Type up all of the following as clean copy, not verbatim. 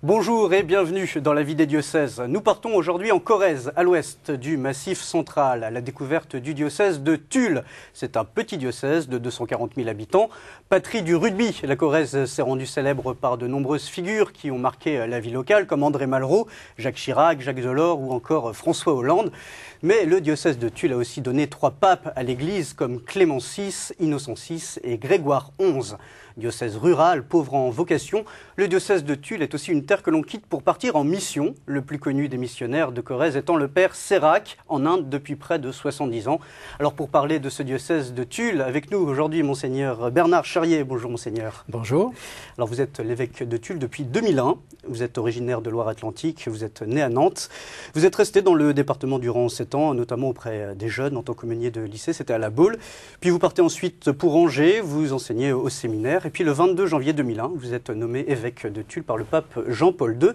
Bonjour et bienvenue dans la vie des diocèses. Nous partons aujourd'hui en Corrèze, à l'ouest du Massif central, à la découverte du diocèse de Tulle. C'est un petit diocèse de 240 000 habitants, patrie du rugby. La Corrèze s'est rendue célèbre par de nombreuses figures qui ont marqué la vie locale, comme André Malraux, Jacques Chirac, Jacques Delors ou encore François Hollande. Mais le diocèse de Tulle a aussi donné 3 papes à l'Église, comme Clément VI, Innocent VI et Grégoire XI. Diocèse rural, pauvre en vocation, le diocèse de Tulle est aussi une terre que l'on quitte pour partir en mission. Le plus connu des missionnaires de Corrèze étant le père Sérac, en Inde depuis près de 70 ans. Alors pour parler de ce diocèse de Tulle, avec nous aujourd'hui Monseigneur Bernard Charrier. Bonjour Monseigneur. Bonjour. Alors vous êtes l'évêque de Tulle depuis 2001, vous êtes originaire de Loire-Atlantique, vous êtes né à Nantes. Vous êtes resté dans le département durant 7 ans, notamment auprès des jeunes en tant qu'aumônier de lycée, c'était à La Baule. Puis vous partez ensuite pour Angers, vous enseignez au séminaire. Et puis le 22 janvier 2001, vous êtes nommé évêque de Tulle par le pape Jean-Paul II.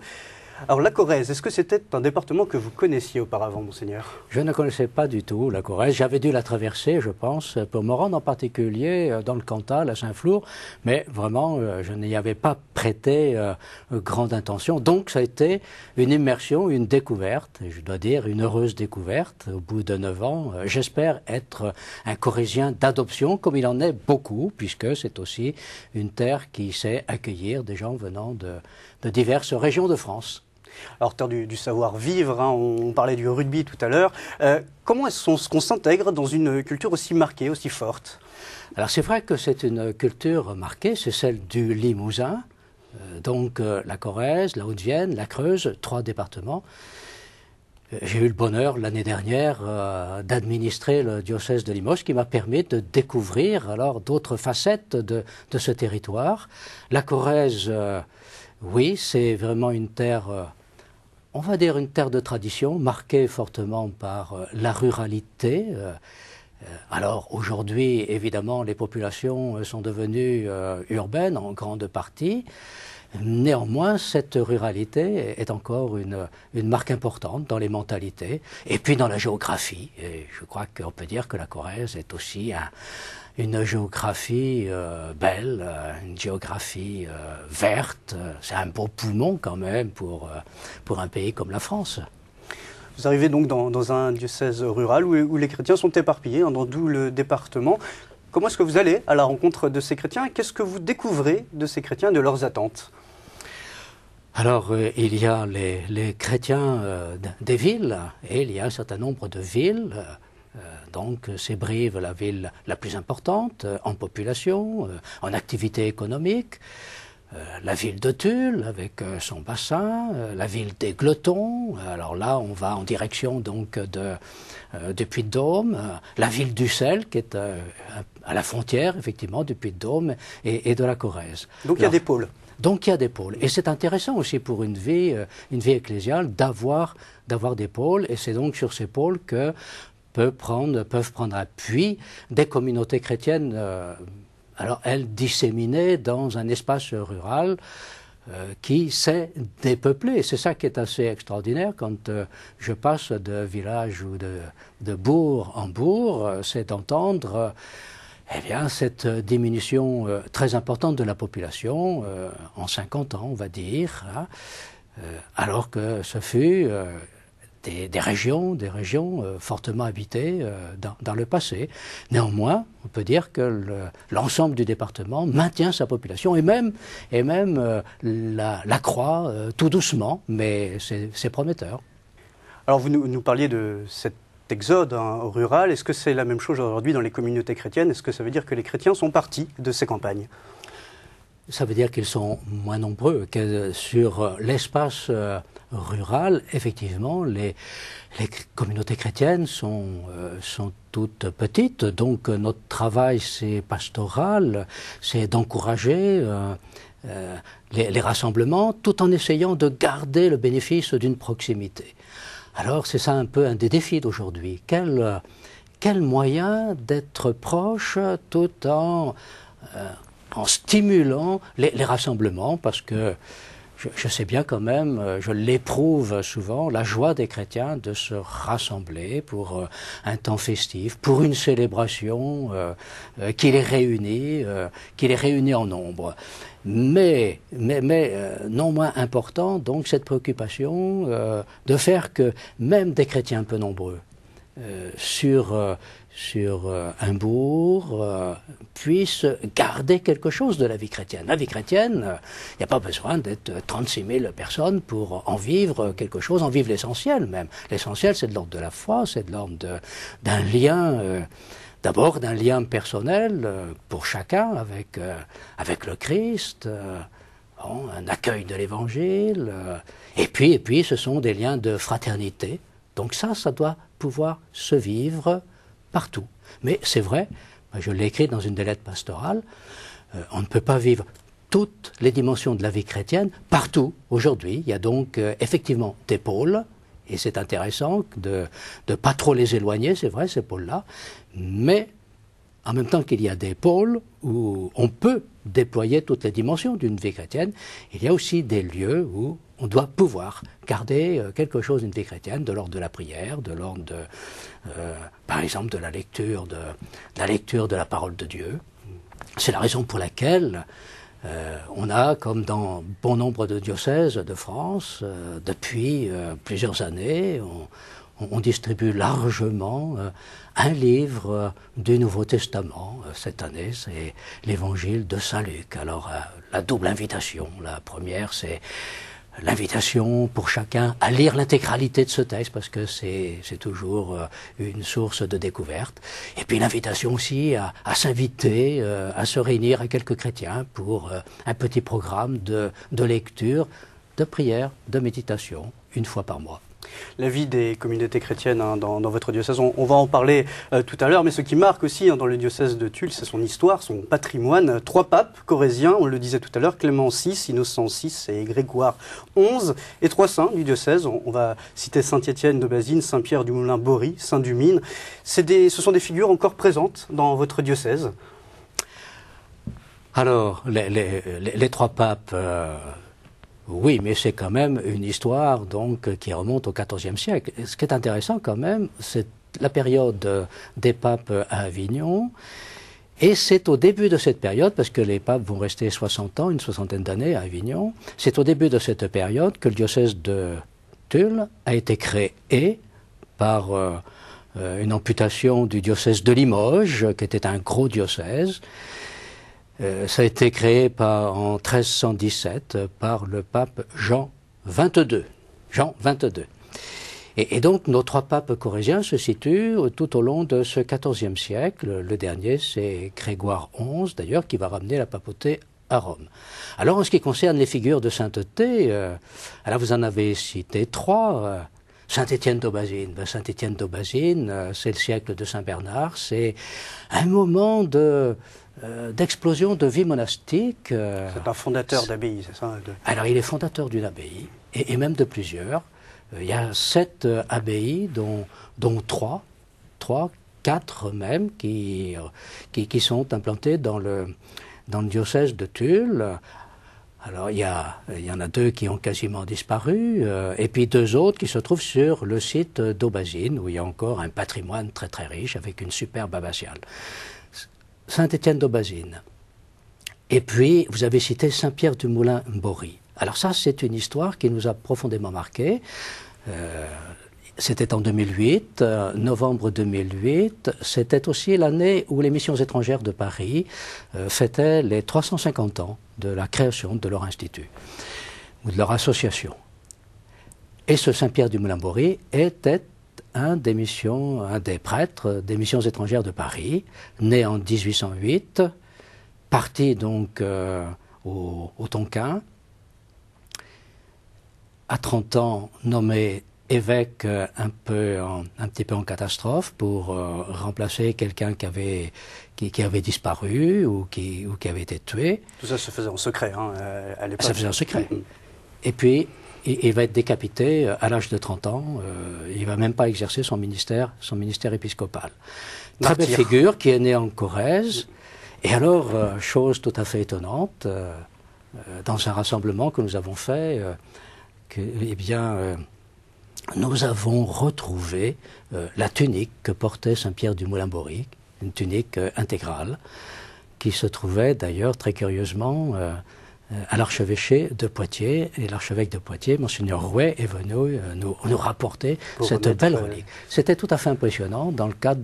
Alors la Corrèze, est-ce que c'était un département que vous connaissiez auparavant, Monseigneur? Je ne connaissais pas du tout la Corrèze. J'avais dû la traverser, je pense, pour me rendre en particulier dans le Cantal, à Saint-Flour. Mais vraiment, je n'y avais pas prêté grande intention. Donc ça a été une immersion, une découverte, et je dois dire une heureuse découverte. Au bout de 9 ans, j'espère être un Corrézien d'adoption, comme il en est beaucoup, puisque c'est aussi une terre qui sait accueillir des gens venant de diverses régions de France. Alors, terre du savoir-vivre, hein, on parlait du rugby tout à l'heure. Comment est-ce qu'on s'intègre dans une culture aussi marquée, aussi forte? Alors, c'est vrai que c'est une culture marquée, c'est celle du Limousin, donc la Corrèze, la Haute-Vienne, la Creuse, 3 départements. J'ai eu le bonheur l'année dernière d'administrer le diocèse de Limoges, qui m'a permis de découvrir alors d'autres facettes de ce territoire. La Corrèze, oui, c'est vraiment une terre... on va dire une terre de tradition, marquée fortement par la ruralité. Alors aujourd'hui, évidemment, les populations sont devenues urbaines en grande partie. Néanmoins, cette ruralité est encore une marque importante dans les mentalités et puis dans la géographie. Et je crois qu'on peut dire que la Corrèze est aussi une géographie belle, une géographie verte. C'est un beau poumon quand même pour un pays comme la France. Vous arrivez donc dans un diocèse rural où les chrétiens sont éparpillés, hein, dans tout le département. Comment est-ce que vous allez à la rencontre de ces chrétiens? Qu'est-ce que vous découvrez de ces chrétiens et de leurs attentes? Alors, il y a les chrétiens des villes, et il y a un certain nombre de villes. Donc, c'est Brive, la ville la plus importante en population, en activité économique. La ville de Tulle, avec son bassin, la ville des Glotons. Alors là, on va en direction donc du Puy-de-Dôme. La ville d'Ussel, qui est à la frontière, effectivement, du Puy-de-Dôme et de la Corrèze. Donc il y a des pôles. Donc il y a des pôles. Et c'est intéressant aussi pour une vie ecclésiale d'avoir des pôles. Et c'est donc sur ces pôles que peuvent prendre appui des communautés chrétiennes. Alors elles disséminées dans un espace rural qui s'est dépeuplé. C'est ça qui est assez extraordinaire quand je passe de village ou de bourg en bourg, c'est d'entendre eh bien, cette diminution très importante de la population en 50 ans, on va dire, hein, alors que ce fut des régions fortement habitées dans le passé. Néanmoins, on peut dire que l'ensemble du département maintient sa population et même la croît tout doucement, mais c'est prometteur. Alors vous nous parliez de cet exode rural. Est-ce que c'est la même chose aujourd'hui dans les communautés chrétiennes? Est-ce que ça veut dire que les chrétiens sont partis de ces campagnes? Ça veut dire qu'ils sont moins nombreux que sur l'espace rural. Effectivement, les communautés chrétiennes sont toutes petites, donc notre travail c'est pastoral, c'est d'encourager les rassemblements tout en essayant de garder le bénéfice d'une proximité. Alors c'est ça un peu un des défis d'aujourd'hui. Quel moyen d'être proche tout en stimulant les rassemblements, parce que je sais bien quand même, je l'éprouve souvent, la joie des chrétiens de se rassembler pour un temps festif, pour une célébration qui les réunit en nombre. Mais non moins important, donc, cette préoccupation de faire que même des chrétiens peu nombreux sur un bourg puissent garder quelque chose de la vie chrétienne. La vie chrétienne, il n'y a pas besoin d'être 36 000 personnes pour en vivre quelque chose, en vivre l'essentiel même. L'essentiel, c'est de l'ordre de la foi, c'est de l'ordre d'un lien... D'abord d'un lien personnel pour chacun avec le Christ, un accueil de l'Évangile, et puis ce sont des liens de fraternité. Donc ça doit pouvoir se vivre partout. Mais c'est vrai, je l'ai écrit dans une des lettres pastorales, on ne peut pas vivre toutes les dimensions de la vie chrétienne partout aujourd'hui. Il y a donc effectivement des pôles, et c'est intéressant de ne pas trop les éloigner, c'est vrai, ces pôles-là, mais en même temps qu'il y a des pôles où on peut déployer toutes les dimensions d'une vie chrétienne, il y a aussi des lieux où on doit pouvoir garder quelque chose d'une vie chrétienne, de l'ordre de la prière, de l'ordre par exemple, de la lecture de la parole de Dieu. C'est la raison pour laquelle on a, comme dans bon nombre de diocèses de France, depuis plusieurs années, on distribue largement un livre du Nouveau Testament. Cette année, c'est l'Évangile de Saint Luc. Alors, la double invitation. La première, c'est l'invitation pour chacun à lire l'intégralité de ce texte, parce que c'est toujours une source de découverte. Et puis l'invitation aussi à s'inviter, à se réunir à quelques chrétiens pour un petit programme de lecture, de prière, de méditation, une fois par mois. La vie des communautés chrétiennes dans votre diocèse, on va en parler tout à l'heure, mais ce qui marque aussi dans le diocèse de Tulle, c'est son histoire, son patrimoine. 3 papes corésiens, on le disait tout à l'heure, Clément VI, Innocent VI et Grégoire XI, et 3 saints du diocèse. On va citer Saint-Étienne de Basine, Saint-Pierre du Moulin-Bory, Saint-Dumine. Ce sont des figures encore présentes dans votre diocèse? Alors, les 3 papes... Oui, mais c'est quand même une histoire donc qui remonte au XIVe siècle. Ce qui est intéressant quand même, c'est la période des papes à Avignon. Et c'est au début de cette période, parce que les papes vont rester 60 ans, une soixantaine d'années à Avignon, c'est au début de cette période que le diocèse de Tulle a été créé par une amputation du diocèse de Limoges, qui était un gros diocèse. Ça a été créé en 1317 par le pape Jean XXII. Et donc nos 3 papes corésiens se situent tout au long de ce XIVe siècle. Le dernier, c'est Grégoire XI, d'ailleurs, qui va ramener la papauté à Rome. Alors en ce qui concerne les figures de sainteté, alors vous en avez cité 3. Saint-Étienne d'Aubazine. Saint-Étienne d'Aubazine, c'est le siècle de Saint-Bernard. C'est un moment d'explosion de vie monastique. C'est un fondateur d'abbaye, c'est ça? Alors, il est fondateur d'une abbaye, et même de plusieurs. Il y a 7 abbayes, dont 4 même, qui sont implantées dans le diocèse de Tulle. Alors, il y en a 2 qui ont quasiment disparu, et puis 2 autres qui se trouvent sur le site d'Aubazine, où il y a encore un patrimoine très très riche, avec une superbe abbatiale. Saint-Étienne d'Aubazine. Et puis, vous avez cité Saint-Pierre du Moulin-Bory. Alors ça, c'est une histoire qui nous a profondément marqués. C'était en 2008, novembre 2008. C'était aussi l'année où les missions étrangères de Paris fêtaient les 350 ans de la création de leur institut, ou de leur association. Et ce Saint-Pierre du Moulin-Bory était un des prêtres des missions étrangères de Paris, né en 1808, parti donc au Tonkin, à 30 ans nommé évêque un petit peu en catastrophe pour remplacer quelqu'un qui avait disparu ou qui avait été tué. Tout ça se faisait en secret à l'époque. Ça se faisait en secret. Et puis, il va être décapité à l'âge de 30 ans. Il ne va même pas exercer son ministère épiscopal. Très belle figure qui est née en Corrèze. Et alors, chose tout à fait étonnante, dans un rassemblement que nous avons fait, nous avons retrouvé la tunique que portait Saint-Pierre du Moulin-Bory, une tunique intégrale, qui se trouvait d'ailleurs très curieusement à l'archevêché de Poitiers. Et l'archevêque de Poitiers, Monseigneur Rouet, est venu nous rapporter cette belle relique. C'était tout à fait impressionnant dans le cadre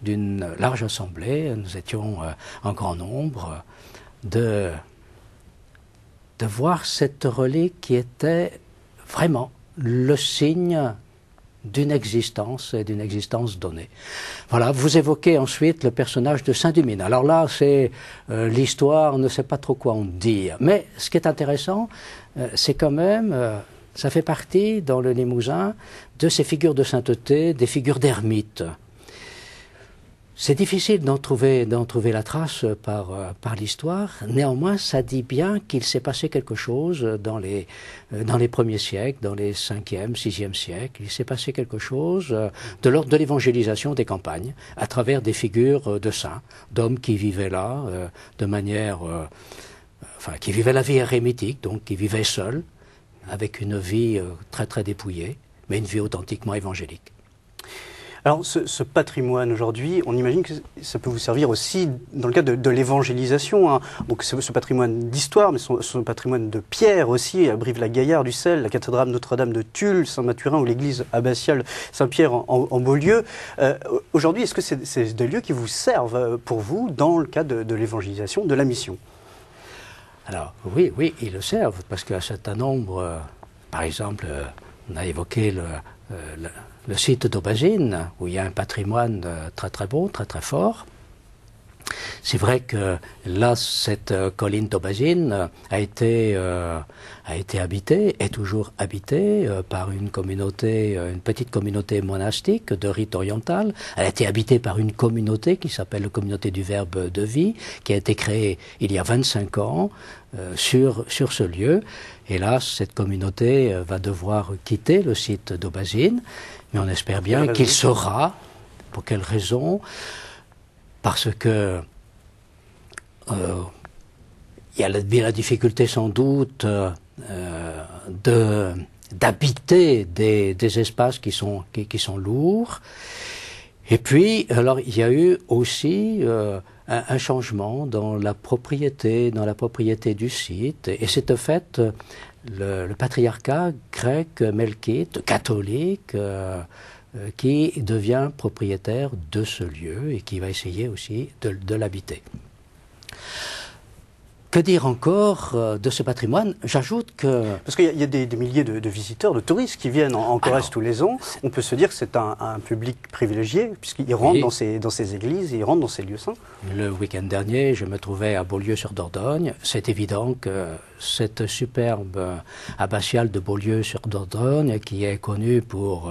d'une large assemblée. Nous étions en grand nombre de voir cette relique qui était vraiment le signe d'une existence et d'une existence donnée. Voilà, vous évoquez ensuite le personnage de Saint-Dumine. Alors là, c'est l'histoire, on ne sait pas trop quoi en dire. Mais ce qui est intéressant, c'est quand même, ça fait partie dans le Limousin de ces figures de sainteté, des figures d'ermites. C'est difficile d'en trouver la trace par l'histoire. Néanmoins, ça dit bien qu'il s'est passé quelque chose dans les premiers siècles, dans les 5e, 6e siècles. Il s'est passé quelque chose de l'ordre de l'évangélisation des campagnes, à travers des figures de saints, d'hommes qui vivaient là de manière... qui vivaient la vie érémitique, donc qui vivaient seuls, avec une vie très très dépouillée, mais une vie authentiquement évangélique. Alors, ce patrimoine aujourd'hui, on imagine que ça peut vous servir aussi dans le cadre de l'évangélisation. Hein. Donc, ce patrimoine d'histoire, mais son patrimoine de pierre aussi, à Brive-la-Gaillarde, Ussel, la cathédrale Notre-Dame de Tulle, Saint-Mathurin ou l'église abbatiale Saint-Pierre en Beaulieu. Aujourd'hui, est-ce que c'est des lieux qui vous servent pour vous dans le cadre de l'évangélisation, de la mission? Alors, oui, ils le servent, parce qu'un certain nombre, par exemple, on a évoqué le site d'Aubazine, où il y a un patrimoine très très beau, très très fort. C'est vrai que là, cette colline d'Aubazine a été habitée, est toujours habitée par une petite communauté monastique de rite oriental. Elle a été habitée par une communauté qui s'appelle la communauté du Verbe de vie, qui a été créée il y a 25 ans sur ce lieu. Hélas, cette communauté va devoir quitter le site d'Aubazine, mais on espère bien qu'il sera. Pour quelle raison? Parce que il y a la difficulté sans doute d'habiter des espaces qui sont lourds. Et puis, alors, il y a eu aussi un changement dans la propriété du site. Et c'est de fait le patriarcat grec melkite, catholique, qui devient propriétaire de ce lieu et qui va essayer aussi de l'habiter. Que dire encore de ce patrimoine? J'ajoute que... Parce qu'il y a des milliers de visiteurs, de touristes qui viennent en Corrèze tous les ans. On peut se dire que c'est un public privilégié, puisqu'ils rentrent dans ces églises, ils rentrent dans ces lieux saints. Le week-end dernier, je me trouvais à Beaulieu-sur-Dordogne. C'est évident que cette superbe abbatiale de Beaulieu-sur-Dordogne, qui est connue pour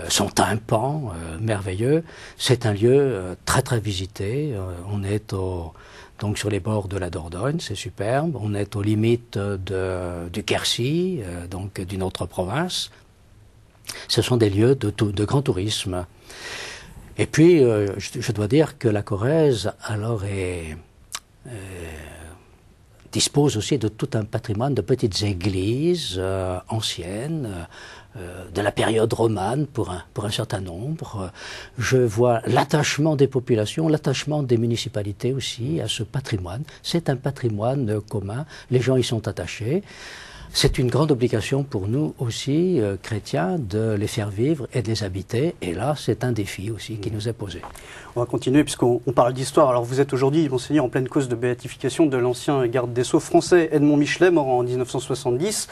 son tympan merveilleux, c'est un lieu très très visité. On est donc sur les bords de la Dordogne, c'est superbe. On est aux limites du Quercy, donc d'une autre province. Ce sont des lieux de grand tourisme. Et puis, je dois dire que la Corrèze, alors, dispose aussi de tout un patrimoine de petites églises anciennes, de la période romane pour un certain nombre. Je vois l'attachement des populations, l'attachement des municipalités aussi à ce patrimoine. C'est un patrimoine commun, les gens y sont attachés. C'est une grande obligation pour nous aussi, chrétiens, de les faire vivre et de les habiter. Et là, c'est un défi aussi qui nous est posé. On va continuer puisqu'on parle d'histoire. Alors vous êtes aujourd'hui, Monseigneur, en pleine cause de béatification de l'ancien garde des Sceaux français Edmond Michelet, mort en 1970.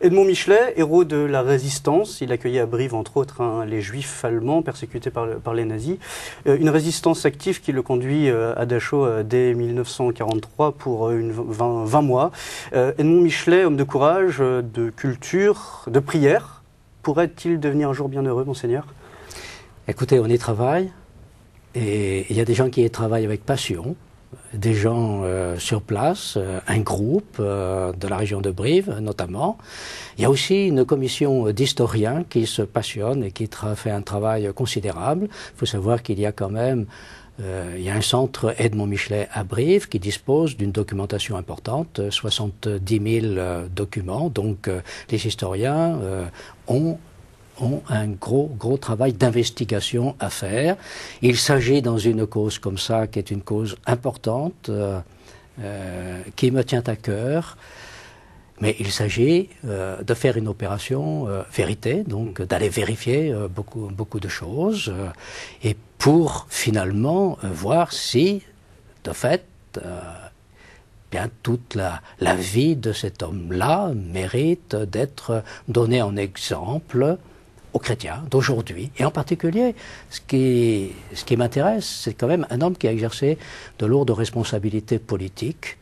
Edmond Michelet, héros de la résistance, il accueillait à Brive entre autres les juifs allemands persécutés par les nazis. Une résistance active qui le conduit à Dachau dès 1943 pour 20 mois. Edmond Michelet, homme de courage, de culture, de prière, pourrait-il devenir un jour bienheureux, Monseigneur? Écoutez, on y travaille et il y a des gens qui y travaillent avec passion. Des gens sur place, un groupe de la région de Brive notamment. Il y a aussi une commission d'historiens qui se passionnent et qui fait un travail considérable. Il faut savoir qu'il y a quand même il y a un centre Edmond Michelet à Brive qui dispose d'une documentation importante, 70 000 documents. Donc les historiens ont un gros travail d'investigation à faire. Il s'agit dans une cause comme ça, qui est une cause importante, qui me tient à cœur. Mais il s'agit de faire une opération vérité, donc d'aller vérifier beaucoup de choses, et pour finalement voir si, de fait, bien toute la vie de cet homme-là mérite d'être donnée en exemple aux chrétiens d'aujourd'hui. Et en particulier, ce qui m'intéresse, c'est quand même un homme qui a exercé de lourdes responsabilités politiques.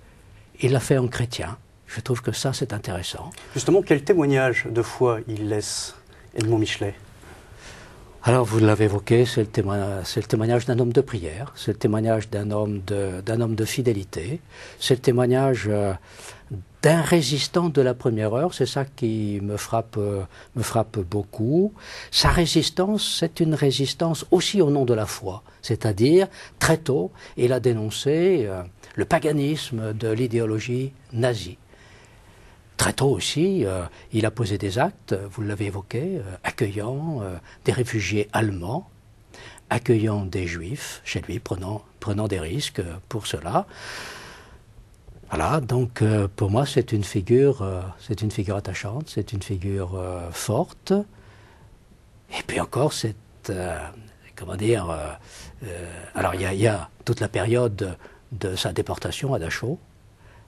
Il l'a fait en chrétien. Je trouve que ça, c'est intéressant. Justement, quel témoignage de foi il laisse, Edmond Michelet? Alors, vous l'avez évoqué, c'est le témoignage d'un homme de prière, c'est le témoignage d'un homme de fidélité, c'est le témoignage d'un résistant de la première heure, c'est ça qui me frappe beaucoup. Sa résistance, c'est une résistance aussi au nom de la foi, c'est-à-dire, très tôt, il a dénoncé le paganisme de l'idéologie nazie. Très tôt aussi, il a posé des actes, vous l'avez évoqué, accueillant des réfugiés allemands, accueillant des juifs chez lui, prenant des risques pour cela. Voilà, donc pour moi c'est une figure attachante, c'est une figure forte. Et puis encore, alors il y a toute la période de sa déportation à Dachau,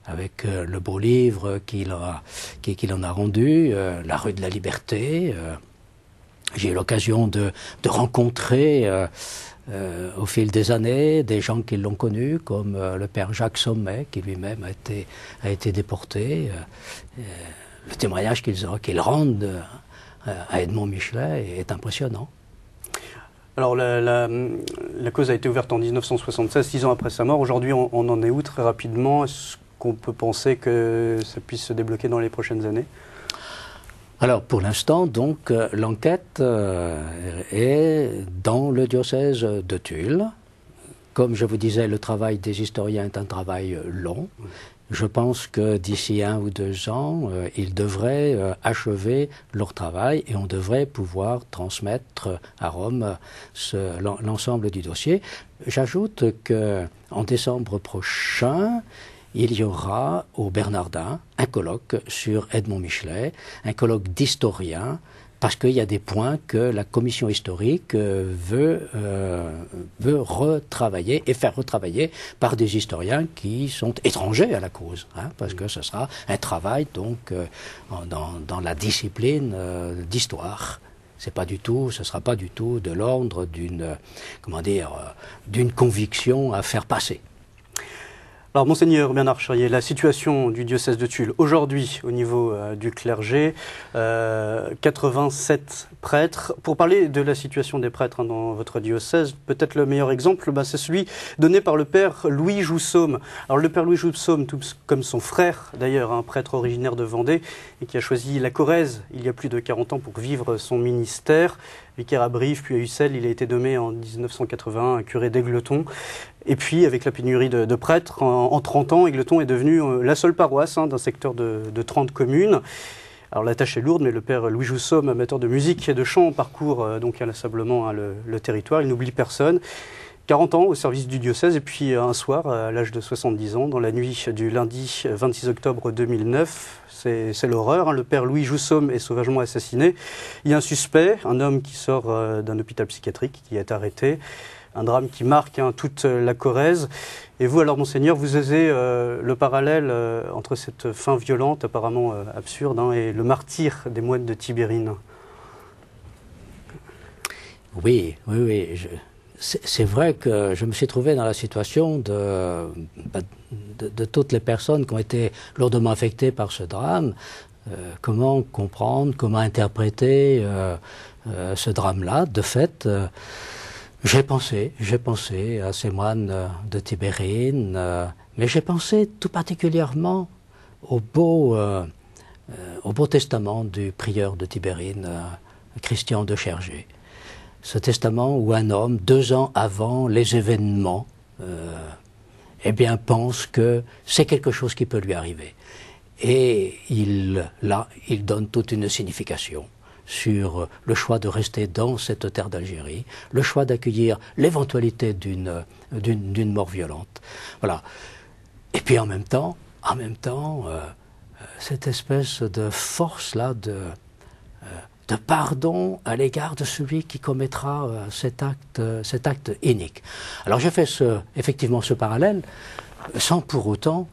avec le beau livre qu'il en a rendu, La rue de la Liberté. J'ai eu l'occasion de rencontrer au fil des années des gens qui l'ont connu, comme le père Jacques Sommet, qui lui-même a été déporté. Le témoignage qu'ils rendent à Edmond Michelet est impressionnant. Alors la cause a été ouverte en 1976, 6 ans après sa mort. Aujourd'hui, on en est où très rapidement? Est-ce qu'on peut penser que ça puisse se débloquer dans les prochaines années? Alors pour l'instant, donc, l'enquête est dans le diocèse de Tulle. Comme je vous disais, le travail des historiens est un travail long. Je pense que d'ici 1 ou 2 ans, ils devraient achever leur travail et on devrait pouvoir transmettre à Rome l'ensemble du dossier. J'ajoute qu'en décembre prochain, il y aura au Bernardin un colloque sur Edmond Michelet, un colloque d'historiens, parce qu'il y a des points que la commission historique veut retravailler et faire retravailler par des historiens qui sont étrangers à la cause, parce que ce sera un travail donc dans la discipline d'histoire. Ce sera pas du tout de l'ordre d'une conviction à faire passer. Alors, Monseigneur Bernard Charrier, la situation du diocèse de Tulle aujourd'hui au niveau du clergé, 87 prêtres. Pour parler de la situation des prêtres dans votre diocèse, peut-être le meilleur exemple, c'est celui donné par le père Louis Joussaume. Alors le père Louis Joussaume, tout comme son frère d'ailleurs, un prêtre originaire de Vendée, et qui a choisi la Corrèze il y a plus de 40 ans pour vivre son ministère. Vicaire à Brive, puis à Ussel, il a été nommé en 1981 un curé d'Aigleton. Et puis, avec la pénurie de prêtres, en 30 ans, Aigleton est devenu la seule paroisse d'un secteur de 30 communes. Alors la tâche est lourde, mais le père Louis Joussaume, amateur de musique et de chant, parcourt donc inlassablement le territoire. Il n'oublie personne. 40 ans au service du diocèse, et puis un soir, à l'âge de 70 ans, dans la nuit du lundi 26 octobre 2009, c'est l'horreur, le père Louis Joussaume est sauvagement assassiné. Il y a un suspect, un homme qui sort d'un hôpital psychiatrique, qui est arrêté. Un drame qui marque toute la Corrèze. Et vous, alors, Monseigneur, vous osez le parallèle entre cette fin violente, apparemment absurde, et le martyre des moines de Tibérine. Oui. C'est vrai que je me suis trouvé dans la situation de toutes les personnes qui ont été lourdement affectées par ce drame. Comment comprendre, comment interpréter ce drame-là? De fait, j'ai pensé à ces moines de Tibérine, mais j'ai pensé tout particulièrement au beau testament du prieur de Tibérine, Christian de Chergé. Ce testament où un homme, 2 ans avant les événements eh bien, pense que c'est quelque chose qui peut lui arriver. Et il donne toute une signification sur le choix de rester dans cette terre d'Algérie, le choix d'accueillir l'éventualité d'une mort violente. Voilà. Et puis en même temps, cette espèce de force-là de pardon à l'égard de celui qui commettra cet acte inique. Alors je fais effectivement ce parallèle sans pour autant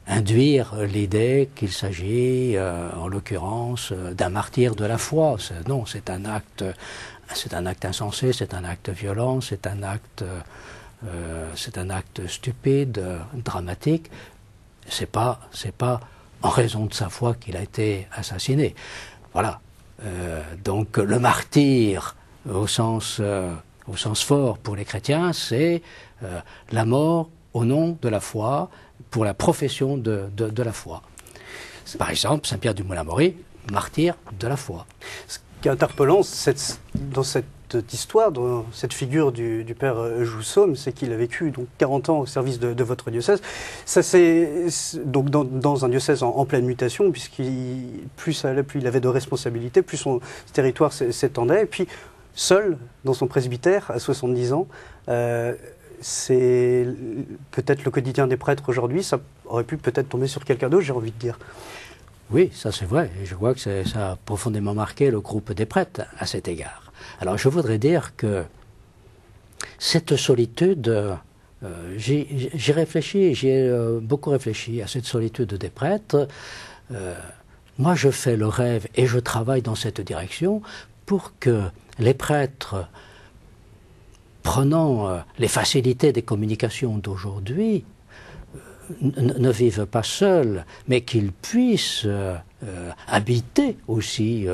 induire l'idée qu'il s'agit, en l'occurrence, d'un martyr de la foi. Non, c'est un acte insensé, c'est un acte violent, c'est un acte stupide, dramatique. C'est pas en raison de sa foi qu'il a été assassiné. Voilà. Donc le martyr, au sens fort pour les chrétiens, c'est la mort au nom de la foi, pour la profession de la foi. Par exemple, Saint-Pierre du Moulin-Maury, martyr de la foi. Ce qui est interpellant dans cette histoire, dans cette figure du père Joussaume, c'est qu'il a vécu donc 40 ans au service de votre diocèse. Ça c'est donc dans un diocèse en pleine mutation, plus ça allait, plus il avait de responsabilités, plus son territoire s'étendait, et puis seul dans son presbytère à 70 ans. C'est peut-être le quotidien des prêtres aujourd'hui, ça aurait pu peut-être tomber sur quelqu'un d'autre, j'ai envie de dire. Oui, ça c'est vrai, et je vois que ça a profondément marqué le groupe des prêtres à cet égard. Alors je voudrais dire que cette solitude, j'y réfléchis, j'y ai beaucoup réfléchi à cette solitude des prêtres. Moi je fais le rêve et je travaille dans cette direction pour que les prêtres, prenant les facilités des communications d'aujourd'hui, ne vivent pas seuls, mais qu'ils puissent habiter aussi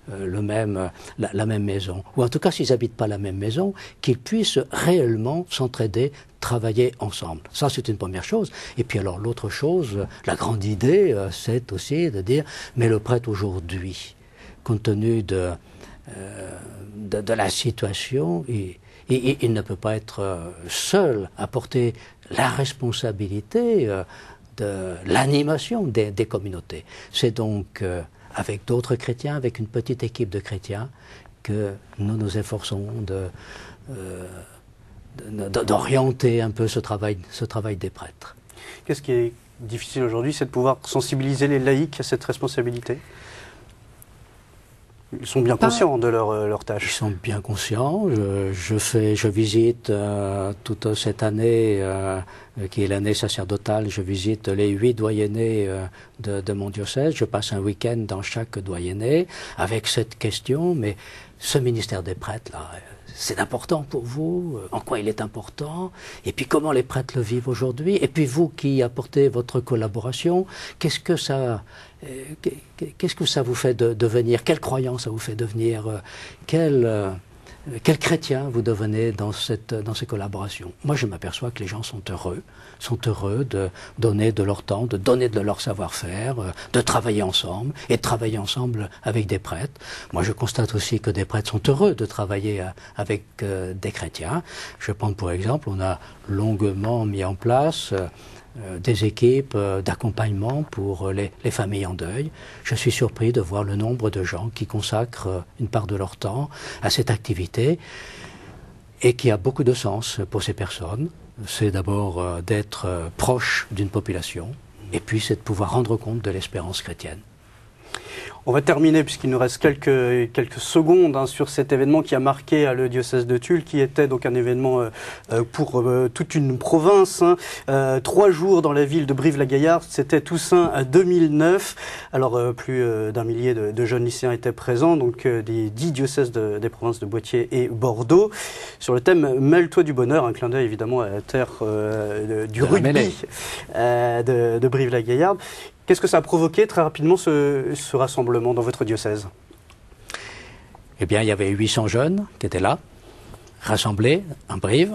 la même maison. Ou en tout cas, s'ils n'habitent pas la même maison, qu'ils puissent réellement s'entraider, travailler ensemble. Ça, c'est une première chose. Et puis alors, l'autre chose, la grande idée, c'est aussi de dire, mais le prêtre aujourd'hui, compte tenu de la situation, il ne peut pas être seul à porter la responsabilité de l'animation des communautés. C'est donc avec d'autres chrétiens, avec une petite équipe de chrétiens, que nous nous efforçons d'orienter un peu ce travail des prêtres. Qu'est-ce qui est difficile aujourd'hui, c'est de pouvoir sensibiliser les laïcs à cette responsabilité ? Ils sont bien conscients de leur tâche. Ils sont bien conscients. Je visite toute cette année, qui est l'année sacerdotale, je visite les 8 doyennés de mon diocèse. Je passe un week-end dans chaque doyenné avec cette question, mais ce ministère des prêtres, là, c'est important pour vous, en quoi il est important, et puis comment les prêtres le vivent aujourd'hui, et puis vous qui apportez votre collaboration, qu'est-ce que ça vous fait devenir, quelle croyance ça vous fait devenir, quel chrétien vous devenez dans ces collaborations. Moi, je m'aperçois que les gens sont heureux de donner de leur temps, de donner de leur savoir-faire, de travailler ensemble, et de travailler ensemble avec des prêtres. Moi, je constate aussi que des prêtres sont heureux de travailler avec des chrétiens. Je prends pour exemple, on a longuement mis en place des équipes d'accompagnement pour les familles en deuil. Je suis surpris de voir le nombre de gens qui consacrent une part de leur temps à cette activité et qui a beaucoup de sens pour ces personnes. C'est d'abord d'être proche d'une population et puis c'est de pouvoir rendre compte de l'espérance chrétienne. On va terminer, puisqu'il nous reste quelques secondes sur cet événement qui a marqué le diocèse de Tulle, qui était donc un événement pour toute une province. 3 jours dans la ville de Brive-la-Gaillarde, c'était Toussaint 2009. Alors plus d'un millier de jeunes lycéens étaient présents, donc des 10 diocèses des provinces de Poitiers et Bordeaux, sur le thème « Mêle-toi du bonheur », un clin d'œil évidemment à la terre du rugby de Brive-la-Gaillarde. Qu'est-ce que ça a provoqué très rapidement ce rassemblement dans votre diocèse ? Eh bien, il y avait 800 jeunes qui étaient là, rassemblés en Brive.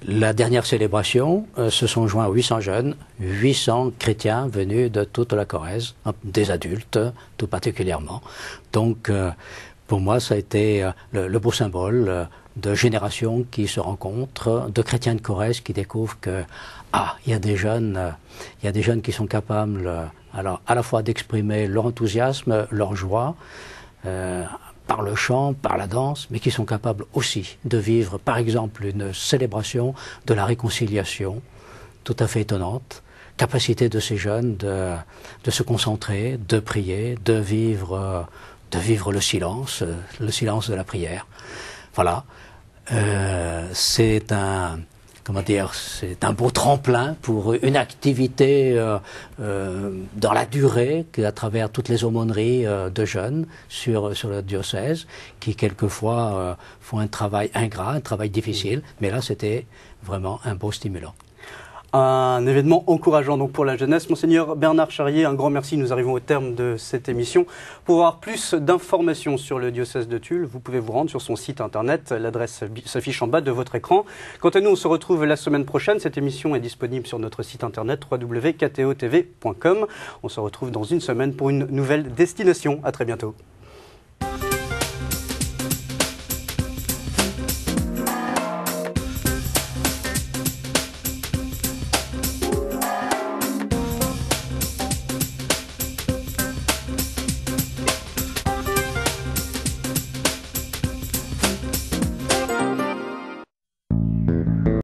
La dernière célébration, se sont joints 800 jeunes, 800 chrétiens venus de toute la Corrèze, des adultes tout particulièrement. Donc, pour moi, ça a été le beau symbole de générations qui se rencontrent, de chrétiens de Corrèze qui découvrent que il y a des jeunes qui sont capables alors à la fois d'exprimer leur enthousiasme, leur joie par le chant, par la danse, mais qui sont capables aussi de vivre par exemple une célébration de la réconciliation tout à fait étonnante. Capacité de ces jeunes de se concentrer, de prier, de vivre le silence de la prière. Voilà. C'est un beau tremplin pour une activité dans la durée, à travers toutes les aumôneries de jeunes sur le diocèse, qui quelquefois font un travail ingrat, un travail difficile, mais là c'était vraiment un beau stimulant. Un événement encourageant donc pour la jeunesse. Monseigneur Bernard Charrier, un grand merci. Nous arrivons au terme de cette émission. Pour avoir plus d'informations sur le diocèse de Tulle, vous pouvez vous rendre sur son site internet. L'adresse s'affiche en bas de votre écran. Quant à nous, on se retrouve la semaine prochaine. Cette émission est disponible sur notre site internet www.ktotv.com. On se retrouve dans une semaine pour une nouvelle destination. À très bientôt.